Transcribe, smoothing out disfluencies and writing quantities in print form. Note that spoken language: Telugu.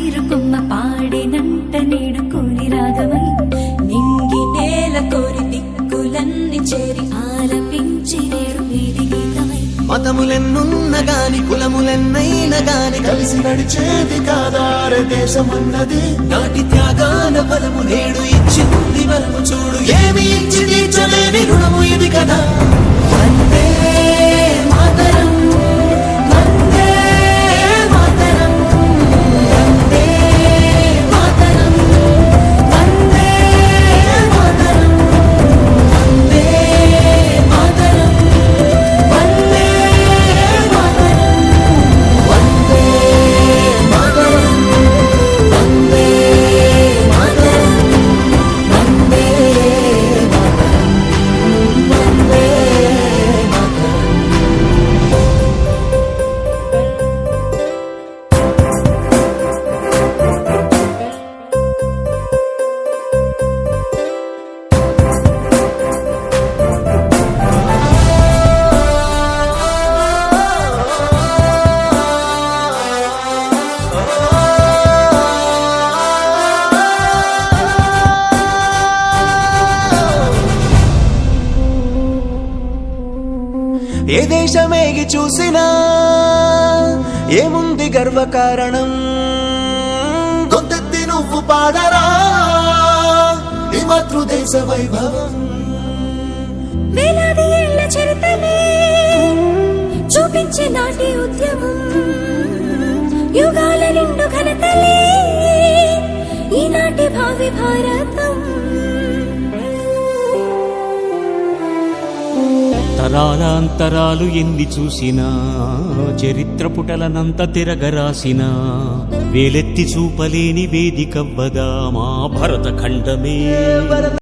నీరుకొమ్మ పాడినంట నేడు కోరి రాగమై నింగి నేల కోరి దిక్కులన్నీ చేరి ఆలపించి నేడు వీడి గీతమై. మతములెన్నున్న గాని కులములెన్నైన గాని కలిసి నడిచేది కాదార దేశమన్నది. నాటి త్యాగాల ఫలము నేడు ఇచ్చింది వరము చూడు, ఏమి ఇచ్చి తీర్చలేని రుణము ఇది కదా. వందే మాతరం, వందే మాతరం, వందే మాతరం, వందే మాతరం, వందే మాతరం, వందే మాతరం, వందే మాతరం, వందే మాతరం, వందే మాతరం, వందే ఏ దేశమేగి చూసినా ఏముంది గర్వకారణం. గొంతెత్తి నువ్వు పాడరా నీ మాతృదేశ వైభవం. వేలాది ఏళ్ల చరితనే చూపించే నాటి ఉద్యమం, యుగాల నిండు ఘనతలే ఈనాటి భావి భారతం. తరాలాంతరాలు ఎన్ని చూసినా చరిత్ర పుటలనంత తిరగరాసినా వేలెత్తి చూపలేని వేదికవ్వదా మా భరతఖండమే.